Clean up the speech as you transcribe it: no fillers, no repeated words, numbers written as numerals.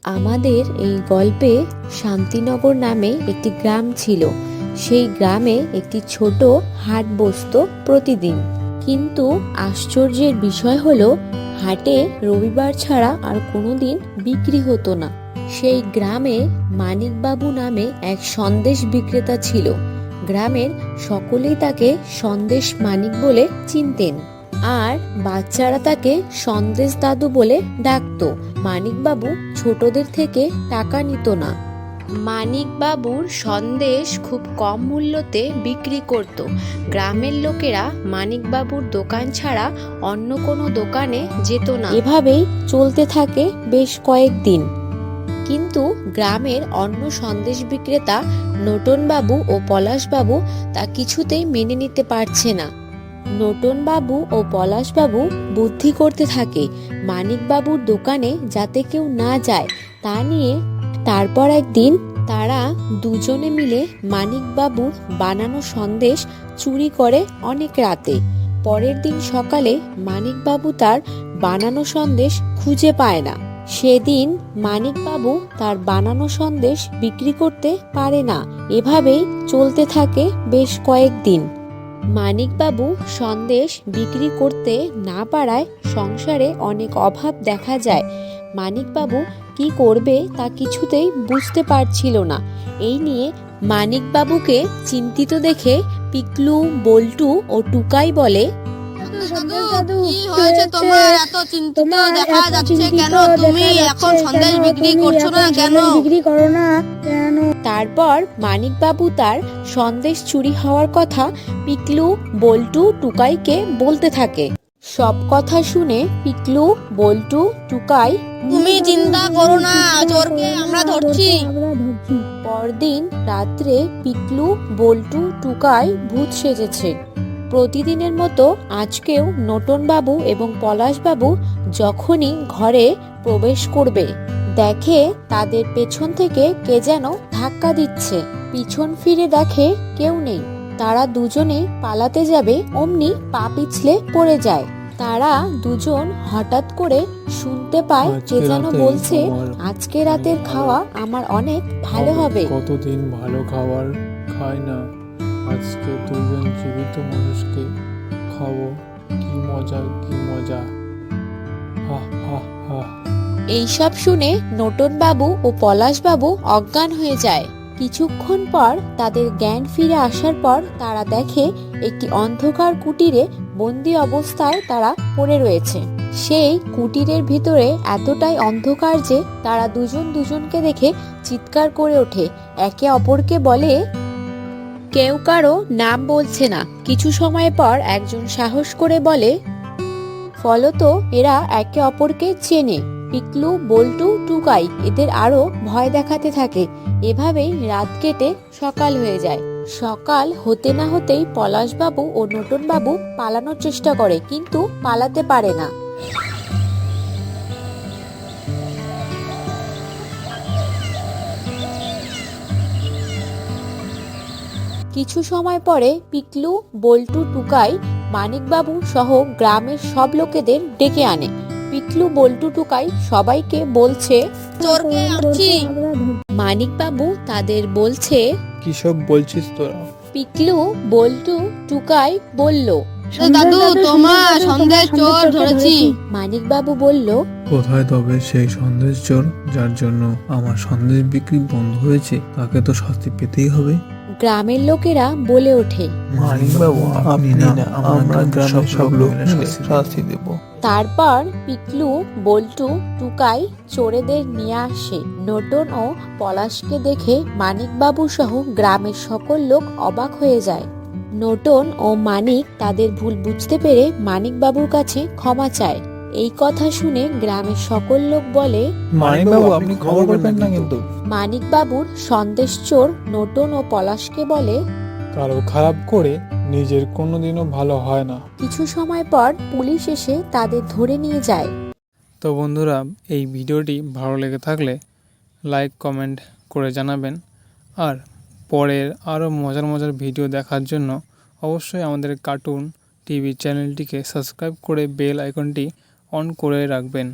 আমাদের এই গল্পে শান্তিনগর নামে একটি গ্রাম ছিল। সেই গ্রামে একটি ছোট হাট বসতো প্রতিদিন। কিন্তু আশ্চর্যের বিষয় হলো, হাটে রবিবার ছাড়া আর কোনোদিন বিক্রি হতো না। সেই গ্রামে মানিকবাবু নামে এক সন্দেশ বিক্রেতা ছিল। গ্রামের সকলেই তাকে সন্দেশ মানিক বলে চিনতেন, আর বাচ্চারা তাকে সন্দেশ দাদু বলে ডাকতো। মানিকবাবু ছোটদের থেকে টাকা নিত না। মানিকবাবুর সন্দেশ খুব কম মূল্যতে বিক্রি করত। গ্রামের লোকেরা মানিকবাবুর দোকান ছাড়া অন্য কোনো দোকানে যেত না। এভাবেই চলতে থাকে বেশ কয়েকদিন। কিন্তু গ্রামের অন্য সন্দেশ বিক্রেতা নটনবাবু ও পলাশবাবু তা কিছুতেই মেনে নিতে পারছে না। নটনবাবু ও পলাশবাবু বুদ্ধি করতে থাকে মানিকবাবুর দোকানে যাতে কেউ না যায় তা নিয়ে। তারপর একদিন তারা দুজনে মিলে মানিকবাবুর বানানো সন্দেশ চুরি করে অনেক রাতে। পরের দিন সকালে মানিকবাবু তার বানানো সন্দেশ খুঁজে পায় না। সেদিন মানিকবাবু তার বানানো সন্দেশ বিক্রি করতে পারে না। এভাবেই চলতে থাকে বেশ কয়েকদিন। মানিকবাবু সন্দেশ বিক্রি করতে না পারায় সংসারে অনেক অভাব দেখা যায়। মানিকবাবু কি করবে তা কিছুতেই বুঝতে পারছিল না। এই নিয়ে মানিকবাবুকে চিন্তিত দেখে পিকলু, বল্টু ও টুকাই বলে, কি হয়েছে তোমার? এত চিন্তিত দেখা যাচ্ছে কেন? তুমি এখন সন্দেশ বিক্রি করছো না কেন? তারপর মানিকবাবু তার সন্দেশ চুরি হওয়ার কথা পিকলু, বল্টু, টুকাইকে বলতে থাকে। সব কথা শুনে পিকলু, বল্টু, টুকাই, তুমি চিন্তা করো না, চোরকে আমরা ধরছি। পরদিন রাত্রে পিকলু, বল্টু, টুকাই ভূত সেজেছে। প্রতিদিনের মতো আজকেও নটনবাবু এবং পলাশবাবু যখনই ঘরে প্রবেশ করবে, দেখে তাদের পেছন থেকে কে যেন ধাক্কা দিচ্ছে। পিছন ফিরে দেখে কেউ নেই। তারা দুজনে পালাতে যাবে, অমনি পা পিছলে পড়ে যায়। তারা দুজন হঠাৎ করে শুনতে পায় কে যেন বলছে, আজকে রাতের খাওয়া আমার অনেক ভালো হবে। কতদিন ভালো খাবার খাই না, আজকে দুজন জীবিত মানুষকে খাবো। কি মজা, কি মজা, হা হা হা। এইসব শুনে নটনবাবু ও পলাশবাবু অজ্ঞান হয়ে যায়। কিছুক্ষণ পর তাদের জ্ঞান ফিরে আসার পর তারা দেখে একটি অন্ধকার কুটিরে বন্দি অবস্থায় তারা পড়ে রয়েছে। সেই কুটিরের ভিতরে এতটাই অন্ধকার যে তারা দুজন দুজনকে দেখে চিৎকার করে ওঠে। একে অপরকে বলে, কেউ কারো নাম বলছে না। কিছু সময় পর একজন সাহস করে বলে, ফলত এরা একে অপরকে চেনে। পিকলু, বল্টু, টুকাই এদের আরো ভয় দেখাতে থাকে। এভাবেই রাত কেটে সকাল হয়ে যায়। সকাল হতে না হতেই পলাশবাবু ও নটনবাবু পালানোর চেষ্টা করে, কিন্তু পালাতে পারে না। কিছু সময় পরে পিকলু, বল্টু, টুকাই মানিকবাবু সহ গ্রামের সব লোকেদের ডেকে আনে। পিকলু, বল্টু, টুকাই সবাইকে বলছে, চোরকে আনছি। মানিকবাবু তাদের বলছে, কি সব বলছিস তোরা? পিকলু, বল্টু, টুকাই বলল, দাদু, তোমার সন্দেশ চোর ধরেছি। মানিকবাবু বলল, কোথায় তবে সেই সন্দেশ চোর যার জন্য আমার সন্দেশ বিক্রি বন্ধ হয়েছে? তাকে তো শাস্তি পেতেই হবে। গ্রামের লোকেরা বলে ওঠে। মানিকবাবু, আপনি না, আমরা গ্রামের সব লোক মিলে শাস্তি দেব। তারপর পিকলু, বল্টু, টুকাই চোরেদের নিয়ে আসে। নটন ও পলাশকে দেখে মানিকবাবু সহ গ্রামের সকল লোক অবাক হয়ে যায়। নটন ও মানিক তাদের ভুল বুঝতে পেরে মানিকবাবুর কাছে ক্ষমা চায়। এই কথা শুনে গ্রামের সকল লোক বলে, মানিকবাবু, আপনি ক্ষমা করবেন না কিন্তু। মানিকবাবুর সন্দেশ চোর নটন ও পলাশকে বলে, কারো খারাপ করে নিজের কোনোদিনও ভালো হয় না। কিছু সময় পর পুলিশ এসে তাদের ধরে নিয়ে যায়। তো বন্ধুরা, এই ভিডিওটি ভালো লেগে থাকলে লাইক, কমেন্ট করে জানাবেন। আর পরের আরও মজার মজার ভিডিও দেখার জন্য অবশ্যই আমাদের কার্টুন টিভি চ্যানেলটিকে সাবস্ক্রাইব করে বেল আইকনটি অন করে রাখবেন।